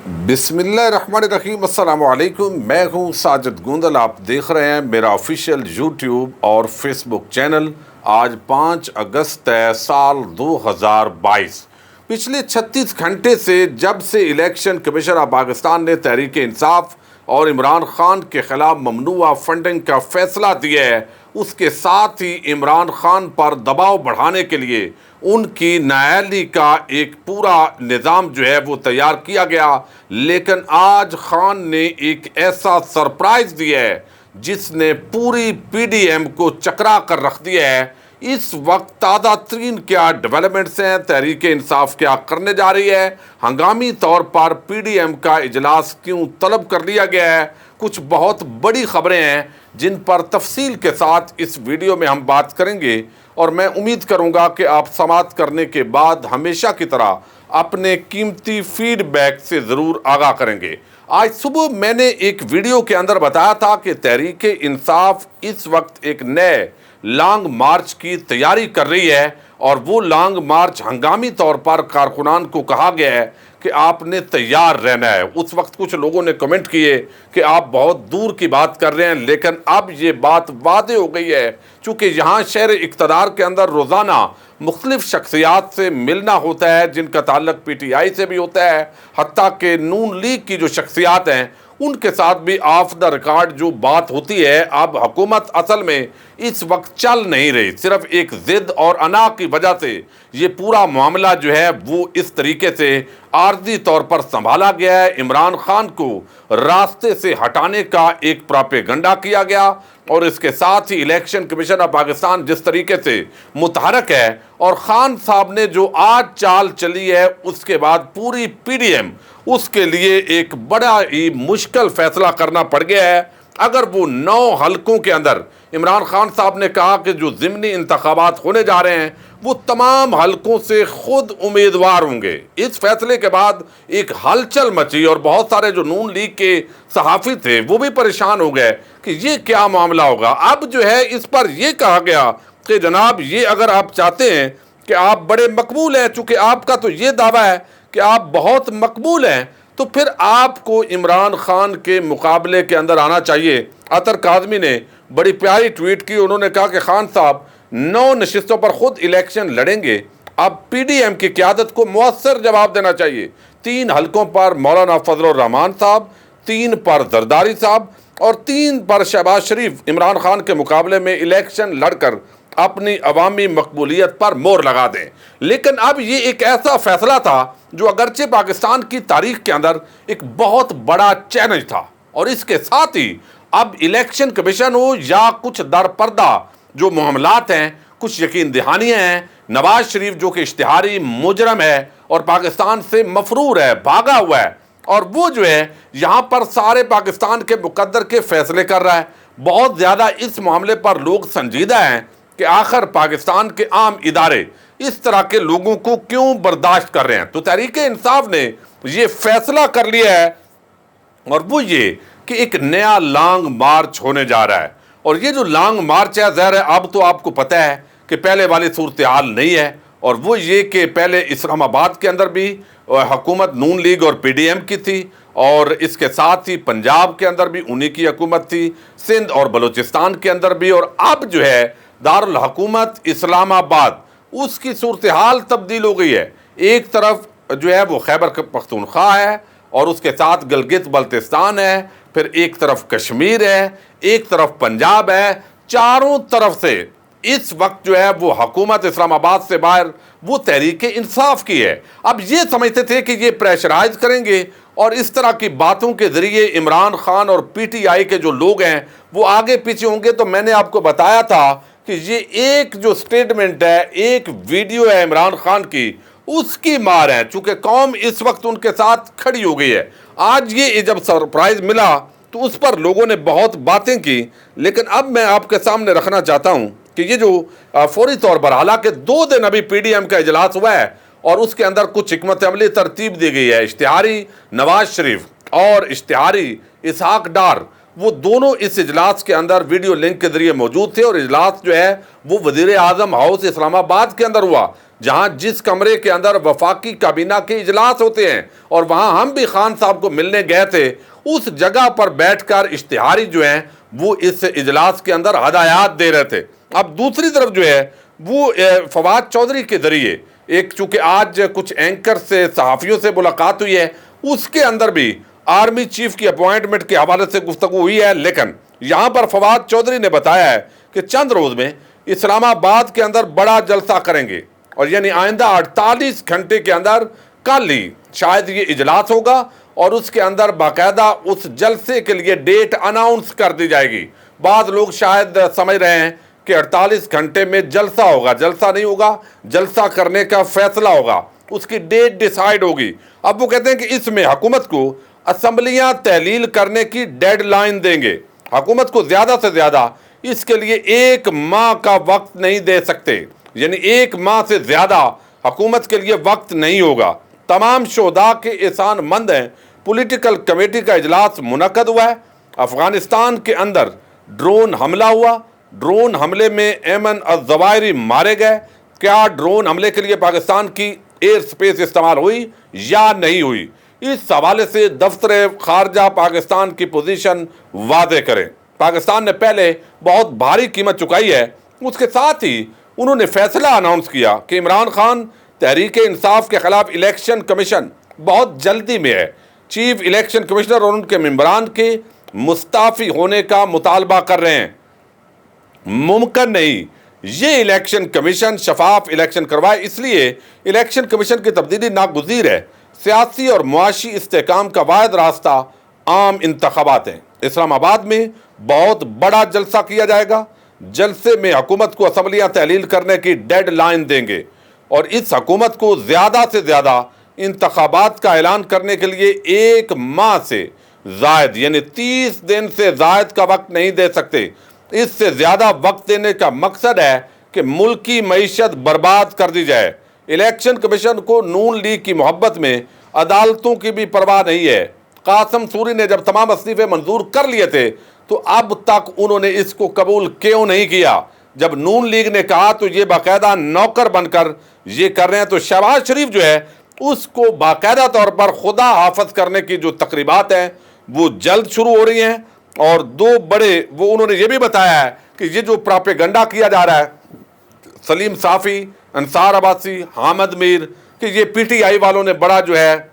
बिस्मिल्लाहिर्रहमानिर्रहीम, अस्सलाम वालेकुम। मैं हूं साजिद गोंदल। आप देख रहे हैं मेरा ऑफिशियल यूट्यूब और फेसबुक चैनल। आज 5 अगस्त है साल 2022। पिछले 36 घंटे से जब से इलेक्शन कमीशन ऑफ पाकिस्तान ने तहरीक इंसाफ और इमरान खान के खिलाफ ममनुआ फंडिंग का फैसला दिया है, उसके साथ ही इमरान खान पर दबाव बढ़ाने के लिए उनकी नाअहली का एक पूरा निज़ाम जो है वो तैयार किया गया। लेकिन आज खान ने एक ऐसा सरप्राइज़ दिया है जिसने पूरी पीडीएम को चकरा कर रख दिया है। इस वक्त ताज़ा तरीन क्या डेवलपमेंट्स हैं, तहरीक इंसाफ क्या करने जा रही है, हंगामी तौर पर पीडीएम का इजलास क्यों तलब कर लिया गया है, कुछ बहुत बड़ी खबरें हैं जिन पर तफसील के साथ इस वीडियो में हम बात करेंगे। और मैं उम्मीद करूंगा कि आप समाअत करने के बाद हमेशा की तरह अपने कीमती फीडबैक से ज़रूर आगाह करेंगे। आज सुबह मैंने एक वीडियो के अंदर बताया था कि तहरीक इंसाफ इस वक्त एक नए लॉन्ग मार्च की तैयारी कर रही है और वो लॉन्ग मार्च हंगामी तौर पर कारकुनान को कहा गया है कि आपने तैयार रहना है। उस वक्त कुछ लोगों ने कमेंट किए कि आप बहुत दूर की बात कर रहे हैं, लेकिन अब ये बात वादे हो गई है। चूँकि यहाँ शहर इक़्तिदार के अंदर रोज़ाना मुख्तलिफ शख्सियात से मिलना होता है जिनका ताल्लुक पीटीआई से भी होता है, हत्ता कि नून लीग की जो शख्सियात हैं उनके साथ भी ऑफ द रिकॉर्ड जो बात होती है। अब हुकूमत असल में इस वक्त चल नहीं रही, सिर्फ एक ज़िद और अना की वजह से ये पूरा मामला जो है वो इस तरीके से आर्जी तौर पर संभाला गया है। इमरान खान को रास्ते से हटाने का एक प्रोपेगेंडा किया गया और इसके साथ ही इलेक्शन कमीशन ऑफ पाकिस्तान जिस तरीके से मुतहरक है और ख़ान साहब ने जो आज चाल चली है उसके बाद पूरी पीडीएम उसके लिए एक बड़ा ही मुश्किल फैसला करना पड़ गया है। अगर वो 9 हलकों के अंदर इमरान खान साहब ने कहा कि जो ज़िमनी इंतखाबात होने जा रहे हैं वो तमाम हलकों से खुद उम्मीदवार होंगे। इस फैसले के बाद एक हलचल मची और बहुत सारे जो नून लीग के सहाफ़ी थे वो भी परेशान हो गए कि ये क्या मामला होगा। अब जो है इस पर यह कहा गया कि जनाब ये अगर आप चाहते हैं कि आप बड़े मकबूल हैं, चूँकि आपका तो ये दावा है कि आप बहुत मकबूल हैं, तो फिर आपको इमरान खान के मुकाबले के अंदर आना चाहिए। अतर काज़मी ने बड़ी प्यारी ट्वीट की। उन्होंने कहा कि खान साहब 9 नशिस्तों पर खुद इलेक्शन लड़ेंगे। अब पीडीएम की क़यादत को मुअस्सर जवाब देना चाहिए। 3 हलकों पर मौलाना फजलुर रहमान साहब, 3 पर जरदारी साहब और 3 पर शहबाज शरीफ इमरान खान के मुकाबले में इलेक्शन लड़कर अपनी अवामी मकबूलियत पर मोहर लगा दें। लेकिन अब ये एक ऐसा फैसला था जो अगरचे पाकिस्तान की तारीख के अंदर एक बहुत बड़ा चैलेंज था और इसके साथ ही अब इलेक्शन कमीशन हो या कुछ दरपर्दा जो मामलात हैं, कुछ यकीन दहानियाँ हैं। नवाज शरीफ जो कि इश्तिहारी मुजरम है और पाकिस्तान से मफरूर है, भागा हुआ है, और वो जो है यहाँ पर सारे पाकिस्तान के मुकद्दर के फैसले कर रहा है। बहुत ज़्यादा इस मामले पर लोग संजीदा हैं कि आखिर पाकिस्तान के आम इदारे इस तरह के लोगों को क्यों बर्दाश्त कर रहे हैं। तो तहरीक इंसाफ ने ये फैसला कर लिया है और वो ये कि एक नया लॉन्ग मार्च होने जा रहा है। और ये जो लॉन्ग मार्च है, ज़ाहिर है अब तो आपको पता है कि पहले वाली सूरत हाल नहीं है। और वो ये कि पहले इस्लामाबाद के अंदर भी हुकूमत नून लीग और पीडीएम की थी और इसके साथ ही पंजाब के अंदर भी उन्हीं की हुकूमत थी, सिंध और बलूचिस्तान के अंदर भी, और अब जो है दारुल हुकूमत इस्लामाबाद, उसकी सूरत हाल तब्दील हो गई है। एक तरफ जो है वो खैबर पख्तूनख्वा है और उसके साथ गिलगित बल्तिस्तान है, फिर एक तरफ कश्मीर है, एक तरफ पंजाब है। चारों तरफ से इस वक्त जो है वो हुकूमत इस्लामाबाद से बाहर वो तहरीक इंसाफ की है। अब ये समझते थे कि ये प्रेशराइज करेंगे और इस तरह की बातों के ज़रिए इमरान खान और पीटीआई के जो लोग हैं वो आगे पीछे होंगे। तो मैंने आपको बताया था कि ये एक जो स्टेटमेंट है, एक वीडियो है इमरान खान की, उसकी मार है। चूँकि कौम इस वक्त उनके साथ खड़ी हो गई है। आज ये जब सरप्राइज़ मिला तो उस पर लोगों ने बहुत बातें की, लेकिन अब मैं आपके सामने रखना चाहता हूँ कि ये जो फौरी तौर पर, हालांकि 2 दिन अभी पीडीएम का इजलास हुआ है और उसके अंदर कुछ हिकमत अमली तरतीब दी गई है। इश्तिहारी नवाज शरीफ और इश्तिहारी इसहाक डार, वो दोनों इस इजलास के अंदर वीडियो लिंक के जरिए मौजूद थे और इजलास जो है वो वज़ीर आज़म हाउस इस्लामाबाद के अंदर हुआ, जहां जिस कमरे के अंदर वफाकी काबीना के इजलास होते हैं, और वहां हम भी खान साहब को मिलने गए थे, उस जगह पर बैठकर इश्तिहारी जो है वो इस इजलास के अंदर हदायत दे रहे थे। अब दूसरी तरफ जो है वो फवाद चौधरी के जरिए एक, चूंकि आज कुछ एंकर से, सहाफ़ियों से मुलाकात हुई है, उसके अंदर भी आर्मी चीफ की अपॉइंटमेंट के हवाले से गुफ्तगू हुई है। लेकिन यहाँ पर फवाद चौधरी ने बताया है कि चंद रोज़ में इस्लामाबाद के अंदर बड़ा जलसा करेंगे, और यानी आइंदा 48 घंटे के अंदर कल ही शायद ये इजलास होगा और उसके अंदर बाकायदा उस जलसे के लिए डेट अनाउंस कर दी जाएगी। बाद लोग शायद समझ रहे हैं कि 48 घंटे में जलसा होगा, जलसा नहीं होगा, जलसा करने का फैसला होगा, उसकी डेट डिसाइड होगी। अब वो कहते हैं कि इसमें हुकूमत को असम्बलियाँ तहलील करने की डेडलाइन देंगे। हुकूमत को ज़्यादा से ज़्यादा इसके लिए 1 माह का वक्त नहीं दे सकते, यानी 1 माह से ज़्यादा हुकूमत के लिए वक्त नहीं होगा। तमाम शोधा के एहसान मंद हैं। पॉलिटिकल कमेटी का इजलास मुनक्कद हुआ है। अफ़गानिस्तान के अंदर ड्रोन हमला हुआ, ड्रोन हमले में ऐमन अज़वायरी मारे गए। क्या ड्रोन हमले के लिए पाकिस्तान की एयर स्पेस इस्तेमाल हुई या नहीं हुई? इस हवाले से दफ्तर खारजा पाकिस्तान की पोजीशन वादे करें। पाकिस्तान ने पहले बहुत भारी कीमत चुकाई है। उसके साथ ही उन्होंने फैसला अनाउंस किया कि इमरान खान तहरीक इंसाफ के खिलाफ इलेक्शन कमीशन बहुत जल्दी में है। चीफ इलेक्शन कमिश्नर और उनके मेंबरान के मुस्ताफ़ी होने का मुतालबा कर रहे हैं। मुमकिन नहीं ये इलेक्शन कमीशन शफाफ इलेक्शन करवाए, इसलिए इलेक्शन कमीशन की तब्दीली नागुज़ीर है। सियासी और मुआशी इस्तेहकाम का वाहिद रास्ता आम इंतखाबात हैं। इस्लामाबाद में बहुत बड़ा जलसा किया जाएगा। जलसे में हुकूमत को असम्बलियाँ तहलील करने की डेडलाइन देंगे, और इस हुकूमत को ज़्यादा से ज़्यादा इंतखाबात का ऐलान करने के लिए 1 माह से ज़ायद, यानी 30 दिन से ज़ायद का वक्त नहीं दे सकते। इससे ज़्यादा वक्त देने का मकसद है कि मुल्क की मईशत बर्बाद कर दी जाए। इलेक्शन कमीशन को नून लीग की मोहब्बत में अदालतों की भी परवाह नहीं है। कासिम सूरी ने जब तमाम इस्तीफे मंजूर कर लिए थे तो अब तक उन्होंने इसको कबूल क्यों नहीं किया? जब नून लीग ने कहा तो ये बाकायदा नौकर बनकर ये कर रहे हैं। तो शहबाज शरीफ जो है उसको बाकायदा तौर पर खुदा हाफज करने की जो तकरीबात हैं वो जल्द शुरू हो रही हैं। और 2 बड़े वो उन्होंने ये भी बताया है कि ये जो प्रोपेगेंडा किया जा रहा है, सलीम साफ़ी, अंसार अब्बासी, हामिद मीर, कि ये PTI वालों ने बड़ा जो है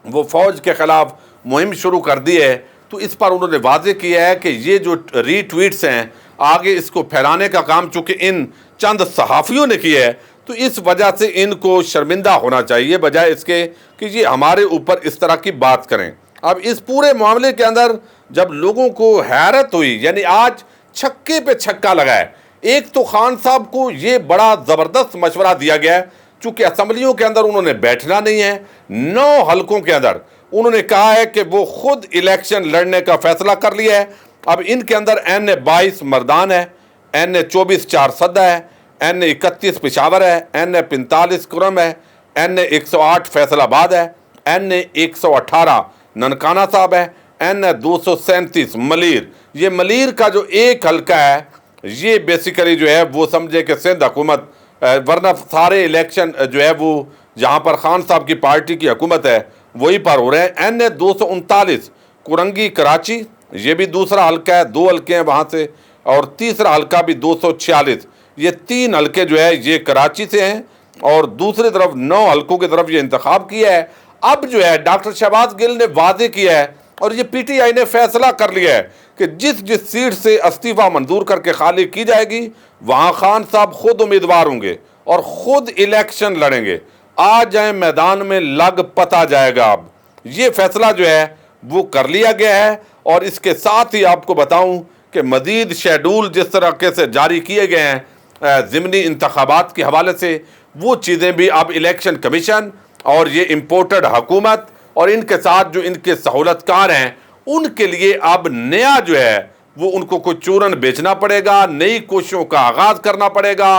वो फ़ौज के ख़िलाफ़ मुहिम शुरू कर दी है, तो इस पर उन्होंने वाज़ेह किया है कि ये जो रीट्वीट्स हैं आगे इसको फैलाने का काम चूँकि इन चंद सहाफ़ियों ने किया है, तो इस वजह से इनको शर्मिंदा होना चाहिए बजाय इसके कि ये हमारे ऊपर इस तरह की बात करें। अब इस पूरे मामले के अंदर जब लोगों को हैरत हुई, यानी आज छक्के पे छक्का लगा है। एक तो खान साहब को ये बड़ा ज़बरदस्त मशवरा दिया गया है, चूँकि असम्बलियों के अंदर उन्होंने बैठना नहीं है। 9 हलकों के अंदर उन्होंने कहा है कि वो खुद इलेक्शन लड़ने का फैसला कर लिया है। अब इनके अंदर NA 22 मर्दान है, NA 24 चारसदा है, NA 31 पेशावर है, NA 45 कुरम है, NA 108 फैसलाबाद है, NA 118 ननकाना साहब है, NA 237 मलीर। ये मलीर का जो एक हल्का है ये बेसिकली जो है वो समझे कि सिंध हुकूमत, वरना सारे इलेक्शन जो है वो जहाँ पर खान साहब की पार्टी की हुकूमत है वही पर हो रहे हैं। NA 239 कुरंगी कराची, ये भी दूसरा हल्का है, 2 हल्के हैं वहाँ से, और तीसरा हल्का भी 246। ये 3 हल्के जो है ये कराची से हैं, और दूसरी तरफ 9 हल्कों की तरफ ये इंतखाब किया है। अब जो है डॉक्टर शहबाज गिल ने वादे किया है और ये PTI ने फैसला कर लिया है कि जिस जिस सीट से इस्तीफ़ा मंजूर करके खाली की जाएगी वहाँ खान साहब खुद उम्मीदवार होंगे और ख़ुद इलेक्शन लड़ेंगे। आ जाए मैदान में, लग पता जाएगा। अब ये फैसला जो है वो कर लिया गया है। और इसके साथ ही आपको बताऊं कि मज़ीद शेड्यूल जिस तरीके से जारी किए गए हैं ज़िमनी इंतखाबात के हवाले से, वो चीज़ें भी अब इलेक्शन कमीशन और ये इम्पोर्टेड हुकूमत और इनके साथ जो इनके सहूलतकार हैं उनके लिए अब नया जो है वो उनको कोई चूरन बेचना पड़ेगा, नई कोशिशों का आगाज़ करना पड़ेगा।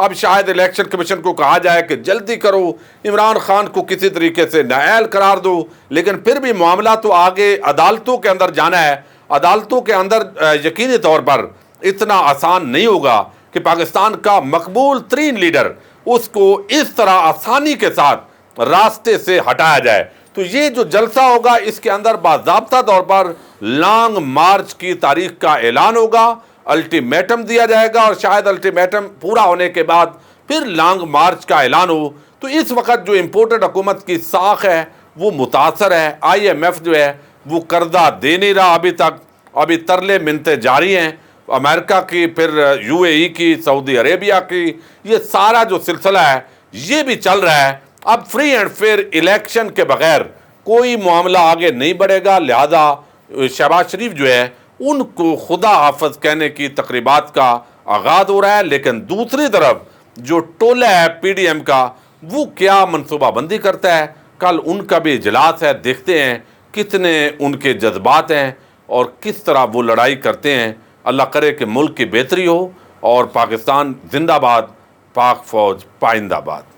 अब शायद इलेक्शन कमीशन को कहा जाए कि जल्दी करो, इमरान खान को किसी तरीके से नाअहल करार दो, लेकिन फिर भी मामला तो आगे अदालतों के अंदर जाना है। अदालतों के अंदर यकीनी तौर पर इतना आसान नहीं होगा कि पाकिस्तान का मकबूल तरीन लीडर उसको इस तरह आसानी के साथ रास्ते से हटाया जाए। तो ये जो जलसा होगा इसके अंदर बाज़ाब्ता तौर पर लॉन्ग मार्च की तारीख का ऐलान होगा, अल्टीमेटम दिया जाएगा और शायद अल्टीमेटम पूरा होने के बाद फिर लॉन्ग मार्च का ऐलान हो। तो इस वक्त जो इम्पोर्टेड हुकूमत की साख है वो मुतासर है। IMF जो है वो कर्जा दे नहीं रहा अभी तक, अभी तरले मिन्नतें जारी हैं अमेरिका की, फिर UAE की, सऊदी अरेबिया की, ये सारा जो सिलसिला है ये भी चल रहा है। अब फ्री एंड फेयर इलेक्शन के बगैर कोई मामला आगे नहीं बढ़ेगा, लिहाजा शहबाज शरीफ जो है उनको खुदा हाफिज कहने की तकरीबात का आगाज़ हो रहा है। लेकिन दूसरी तरफ जो टोला है PDM का वो क्या मनसूबाबंदी करता है, कल उनका भी इजलास है, देखते हैं कितने उनके जज्बात हैं और किस तरह वो लड़ाई करते हैं। अल्लाह करे कि मुल्क की बेहतरी हो और पाकिस्तान जिंदाबाद, पाक फौज पाइंदाबाद।